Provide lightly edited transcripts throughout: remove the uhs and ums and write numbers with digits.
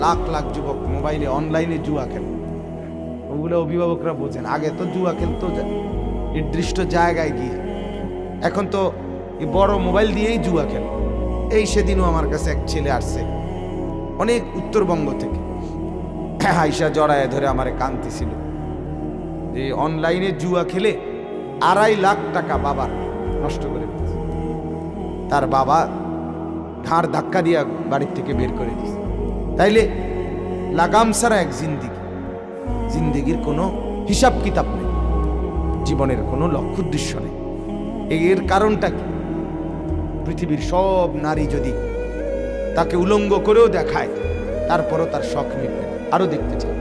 লাখ লাখ যুবক মোবাইলে অনলাইনে জুয়া খেলে। ওগুলো অভিভাবকরা বোঝেন, আগে তো জুয়া খেলতো নির্দিষ্ট জায়গায় গিয়ে, এখন তো এই বড় মোবাইল দিয়েই জুয়া খেলে। এই সেদিনও আমার কাছে এক ছেলে আসছে অনেক উত্তরবঙ্গ থেকে, আইসা জড়ায় ধরে আমারে কাঁদতেছিল যে অনলাইনে জুয়া খেলে 2.5 লাখ টাকা বাবার নষ্ট করে দিয়েছে। তার বাবা ঘাড় ধাক্কা দিয়া বাড়ির থেকে বের করে দিয়েছে। তাইলে লাগাম ছাড়া এক জিন্দিগির কোনো হিসাব কিতাব নেই, জীবনের কোনো লক্ষ্য উদ্দেশ্য নেই। এর কারণটা কি? পৃথিবীর সব নারী যদি তাকে উলঙ্গ করেও দেখায়, তারপরও তার শখ মিটবে না, আরো দেখতে চায়।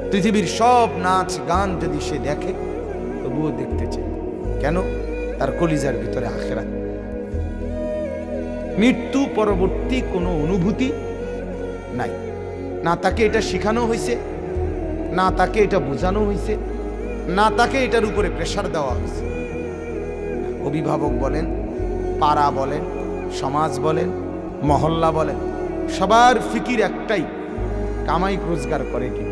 পৃথিবীর সব নাচ গান যদি সে দেখে, তবুও দেখতে চায়। কেন? তার কলিজার ভিতরে আখিরাত। মৃত্যু পরবর্তী কোনো অনুভূতি নাই। না তাকে এটা শেখানো হয়েছে, না তাকে এটা বোঝানো হয়েছে, না তাকে এটার উপরে প্রেসার দেওয়া হয়েছে। অভিভাবক বলেন, পাড়া বলেন, সমাজ বলেন, মহল্লা বলেন, সবার ফিকির একটাই, কামাই রোজগার করে কি,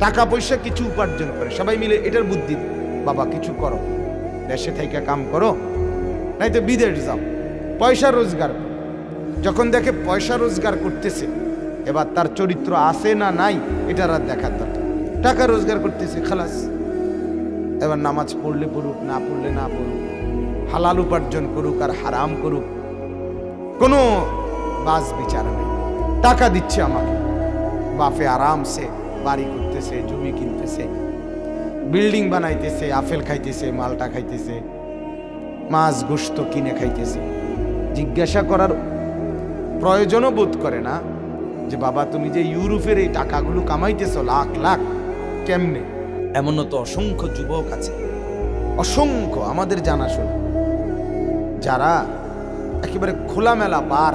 টাকা পয়সা কিছু উপার্জন করে। সবাই মিলে এটার বুদ্ধি, বাবা কিছু করো, দেশে থেকে কাম করো, নাই তো বিদেশ যাও, পয়সা রোজগার করো। যখন দেখে পয়সা রোজগার করতেছে, এবার তার চরিত্র আছে না নাই এটার আর দেখার দরকার। টাকা রোজগার করতেছে, খালাস। এবার নামাজ পড়লে পড়ুক, না পড়লে না পড়ুক, হালাল উপার্জন করুক আর হারাম করুক, কোনো বাজ বিচার নেই। টাকা দিচ্ছে আমাকে, বাপে আরামসে বাড়ি করতেছে, জমি কিনতেছে, বিল্ডিং বানাইতেছে, আপেল খাইতেছে, মালটা খাইতেছে, মাছ গোশত কিনে খাইতেছে। জিজ্ঞাসা করার প্রয়োজনও বোধ করে না যে বাবা তুমি যে ইউরোপের এই টাকাগুলো কামাইতেছ লাখ লাখ, কেমনে? এমনও তো অসংখ্য যুবক আছে, অসংখ্য আমাদের জানাশোনা, যারা একেবারে খোলামেলা বার,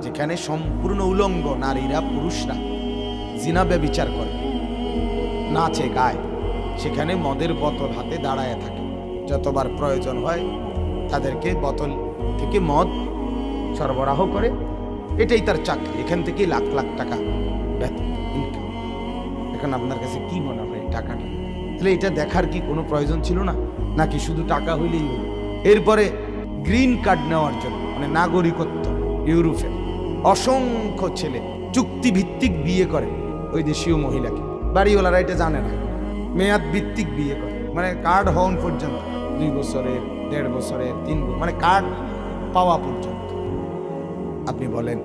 যেখানে সম্পূর্ণ উলঙ্গ নারীরা পুরুষরা জিনা ব্যভিচার করে, নাচে গায়, সেখানে মদের বোতল হাতে দাঁড়ায় থাকে। যতবার প্রয়োজন হয় তাদেরকে বোতল থেকে মদ সরবরাহ করে, এটাই তার চাকরি, এখান থেকেই লাখ লাখ টাকা বেতন ইনকাম। এখন আপনার কাছে কি মনে হয় টাকাটা? তাহলে এটা দেখার কি কোনো প্রয়োজন ছিল না? নাকি শুধু টাকা হইলেই হল? এরপরে গ্রিন কার্ড নেওয়ার জন্য, মানে নাগরিকত্ব, ইউরোপের অসংখ্য ছেলে চুক্তিভিত্তিক বিয়ে করে ওই দেশীয় মহিলাকে। বাড়িওয়ালারা এটা জানে না, মেয়াদ ভিত্তিক বিয়ে করে, মানে কার্ড হওয়ান পর্যন্ত, 2 বছরের, 1.5 বছরের, 3 বছর, মানে কার্ড পাওয়া পর্যন্ত। আপনি বলেন,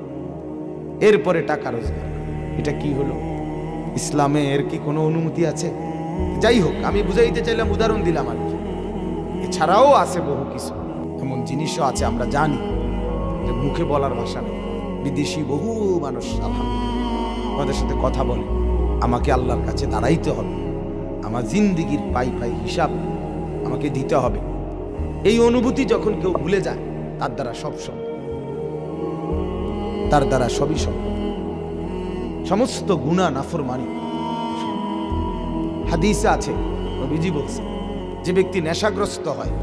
এরপরে টাকা রোজগার, এটা কি হলো? ইসলামে এর কি কোনো অনুমতি আছে? যাই হোক, আমি বুঝাইতে চাইলাম, উদাহরণ দিলাম আর কি। এছাড়াও আছে বহু কিছু, এমন জিনিসও আছে আমরা জানি যে মুখে বলার ভাষা নেই। বিদেশি বহু মানুষ আলহামদুলিল্লাহ আমাদের সাথে কথা বলে। আমাকে আল্লাহর কাছে দাঁড়াইতে হবে, আমার জিন্দিগির পাই পাই হিসাব আমাকে দিতে হবে। এই অনুভূতি যখন কেউ ভুলে যায়, তার দ্বারা সব সম্ভব, তার দ্বারা সবই সম্ভব। সমস্ত গুনাহ নাফরমানি। হাদিসে আছে, নবীজি বলছে, যে ব্যক্তি নেশাগ্রস্ত হয়,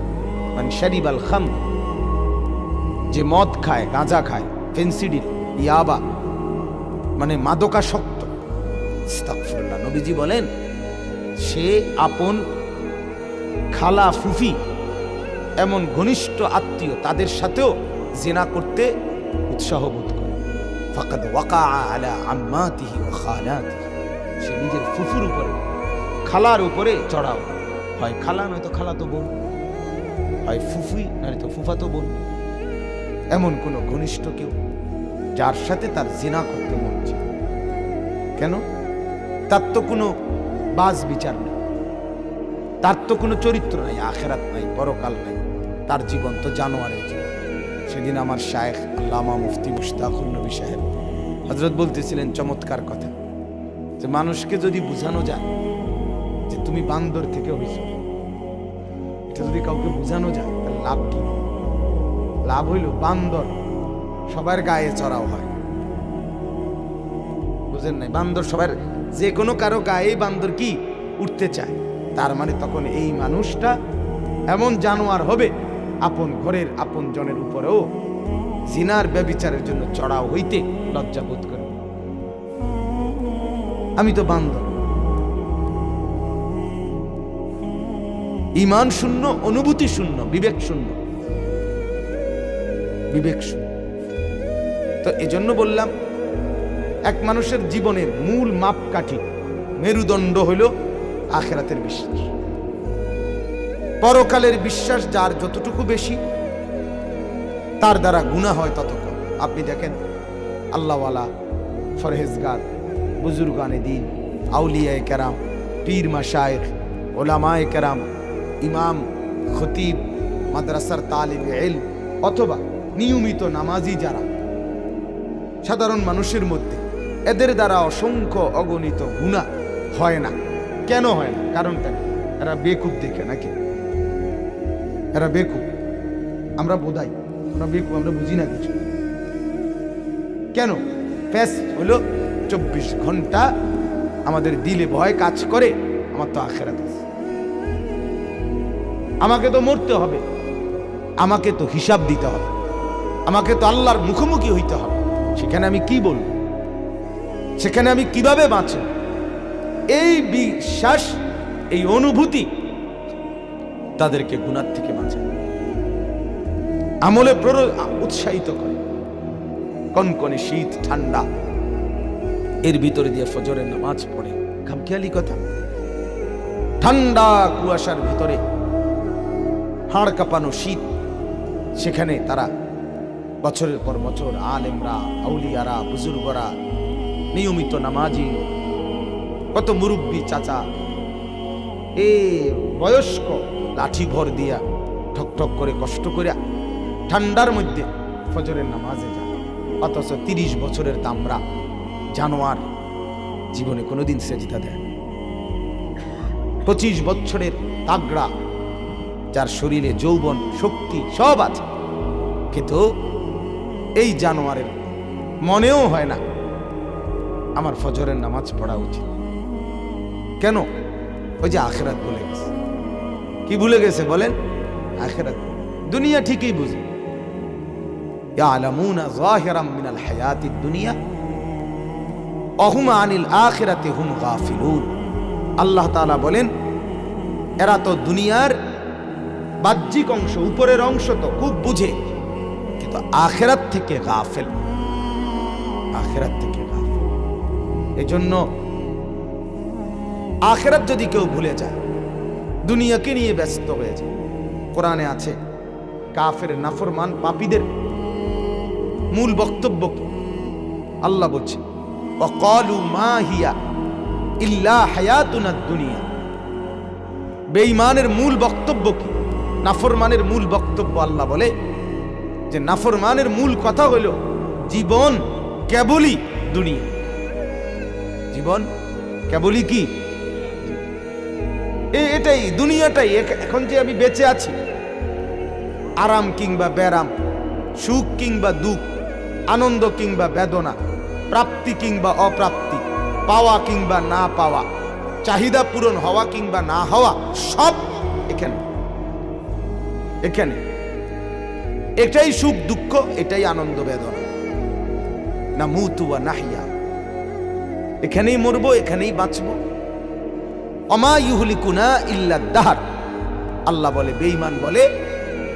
মানে শারিবাল খাম, যে মদ খায়, গাঁজা খায়, ফেন্সিডিল, ইয়াবা, মানে মাদকাসক্ত, আস্তাগফিরুল্লাহ, নবীজি বলেন সে আপন খালা, ফুফি, এমন ঘনিষ্ঠ আত্মীয়, তাদের সাথেও জিনা করতে উৎসাহ বোধ করে। ফাকাদ ওয়াকা আলা আম্মাতিহি ওয়া খালাতিহি, সে নিজের ফুফুর উপরে, খালার উপরে চড়াও, হয় খালা নয়তো খালাতো বোন, হয় ফুফুই নয়তো ফুফাতো বোন, এমন কোন ঘনিষ্ঠ কেউ যার সাথে তার জিনা করতে মন চায়। কেন? তার তো কোনো বাজ বিচার নেই, তার তো কোনো চরিত্র নাই, আখেরাত নাই, পরকাল নাই, তার জীবন তো জানোয়ারের জীবন। সেদিন আমার শায়েখ আল্লামা মুফতি মুশতাকুর নবী সাহেব হযরত বলতেছিলেন চমৎকার কথা, যে মানুষকে যদি বোঝানো যায় যে তুমি বান্দর থেকে হইছ, এটা যদি কাউকে বোঝানো যায়, তাহলে লাভ কি? লাভ হইল বান্দর সবার গায়ে চড়াও হয়, বুঝেন নাই? বান্দর সবার, যে কোনো কারো গায়ে বান্দর কি উঠতে চায়, তার মানে তখন এই মানুষটা এমন জানোয়ার হবে, আপন ঘরের আপন জনের উপরেও জিনার ব্যভিচারের জন্য চড়াও হইতে লজ্জা বোধ করবে। আমি তো বান্দর। ঈমান শূন্য, অনুভূতি শূন্য, বিবেক শূন্য, বিবেক শূন্য। তো এজন্য বললাম, এক মানুষের জীবনের মূল মাপকাঠি, মেরুদণ্ড হইল আখিরাতের বিশ্বাস। পরকালের বিশ্বাস যার যতটুকু বেশি, তার দ্বারা গুনাহ হয় তত কম। আপনি দেখেন, আল্লাহওয়ালা, ফরহেজগার, বুজুর্গানে দিন, আউলিয়ায়ে কেরাম, পীর মাশায়েখ, ওলামায়ে কেরাম, ইমাম, খতিব, মাদ্রাসার তালিবে ইলম, অথবা নিয়মিত নামাজি যারা সাধারণ মানুষের মধ্যে, এদের দ্বারা অসংখ্য অগণিত গুনাহ হয় না। কেন হয় না? কারণটা এরা বেকুব দেখে নাকি? এরা বেকুব, আমরা বোধাই, আমরা বেকুব, আমরা বুঝি না কিছু। কেন? প্যাস হলো 24 ঘন্টা আমাদের দিলে ভয় কাজ করে, আমার তো আখিরাত আছে, আমাকে তো মরতে হবে, আমাকে তো হিসাব দিতে হবে, আমাকে তো আল্লাহর মুখোমুখি হইতে হবে। সেখানে আমি কি বলবো? সেখানে আমি কিভাবে বাঁচব? এই বিশ্বাস, এই অনুভূতি তাদেরকে গুনাহ থেকে বাঁচায়, আমলে উৎসাহিত করে। কনকনে শীত, ঠান্ডা, এর ভিতরে দিয়ে ফজরের নামাজ পড়ে, খামখেয়ালি কথা। ঠান্ডা কুয়াশার ভিতরে, হাড় কাঁপানো শীত, সেখানে তারা বছরের পর বছর আলেমরা, আউলিয়ারা, বুজুর্গরা, নিয়মিত নামাজি, কত মুরব্বী চাচা, এ বয়স্ক লাঠি ভর দিয়া ঠক ঠক করে কষ্ট করে ঠান্ডার মধ্যে ফজরের নামাজে যায়। অথচ 30 বছরের দামরা জানোয়ার জীবনে কোনোদিন সেজদা দেয়। 25 বছরের তাগড়া, যার শরীরে যৌবন, শক্তি সব আছে, কিন্তু এই জানোয়ারের মনেও হয় না আমার ফজরের নামাজ পড়া উচিত। কেন? ওই যে আখিরাত ভুলে গেছে। কি ভুলে গেছে বলেন? আখিরাত। দুনিয়া ঠিকই বুঝে, ইয়ালামুনা যাহিরাম মিনাল হায়াতিদ দুনিয়া ওয়া হুম আনিল আখিরাতি হুম গাফিলুন। আল্লাহ তাআলা বলেন, এরা তো দুনিয়ার বাহ্যিক অংশ, উপরের অংশ তো খুব বুঝে, কিন্তু আখিরাত থেকে গাফিল, আখিরাত থেকে গাফিল। এজন্য আখিরাত যদি কেউ ভুলে যায়, দুনিয়াকে নিয়ে ব্যস্ত হয়ে যায়। কোরআনে আছে, কাফের, নাফরমান, পাপীদের মূল বক্তব্য কি? আল্লাহ বলছে, ওয়াকালু মা হিয়া ইল্লা হায়াতুনাদ দুনিয়া। বেঈমানের মূল বক্তব্য কি? নাফরমানের মূল বক্তব্য, আল্লাহ বলে যে নাফরমানের মূল কথা হলো জীবন কেবলই দুনিয়া, জীবন কেবলই কি? এটাই, দুনিয়াটাই। এখন যে আমি বেঁচে আছি, আরাম কিংবা ব্যারাম, সুখ কিংবা দুঃখ, আনন্দ কিংবা বেদনা, প্রাপ্তি কিংবা অপ্রাপ্তি, পাওয়া কিংবা না পাওয়া, চাহিদা পূরণ হওয়া কিংবা না হওয়া, সব এখানে, এখানে। এটাই সুখ দুঃখ, এটাই আনন্দ বেদনা। না মুতু ওয়া নাহিয়া, এখানেই মরবো, এখানেই বাঁচবো। অমা ইউহলিকুনা ইল্লা দাহর। আল্লাহ বলে, বেঈমান বলে,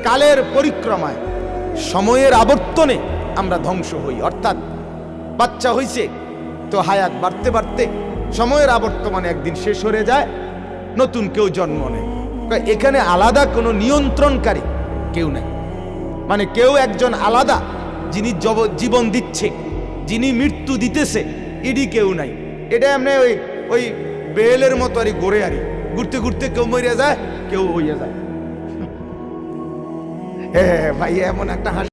কালের পরিক্রমায়, সময়ের আবর্তনে আমরা ধ্বংস হই। অর্থাৎ বাচ্চা হইছে তো হায়াত বাড়তে বাড়তে সময়ের আবর্তমানে একদিন শেষ হয়ে যায়, নতুন কেউ জন্ম নেয়। এখানে আলাদা কোনো নিয়ন্ত্রণকারী কেউ নেই, মানে কেউ একজন আলাদা, যিনি জীবন দিচ্ছে, যিনি মৃত্যু দিতেছে, এডি কেউ নাই। এটা এমনি ওই বেলের মতো আর গড়ে আরি, ঘুরতে ঘুরতে কেউ মরিয়া যায়, কেউ হইয়া যায়। হ্যাঁ ভাই, এমন একটা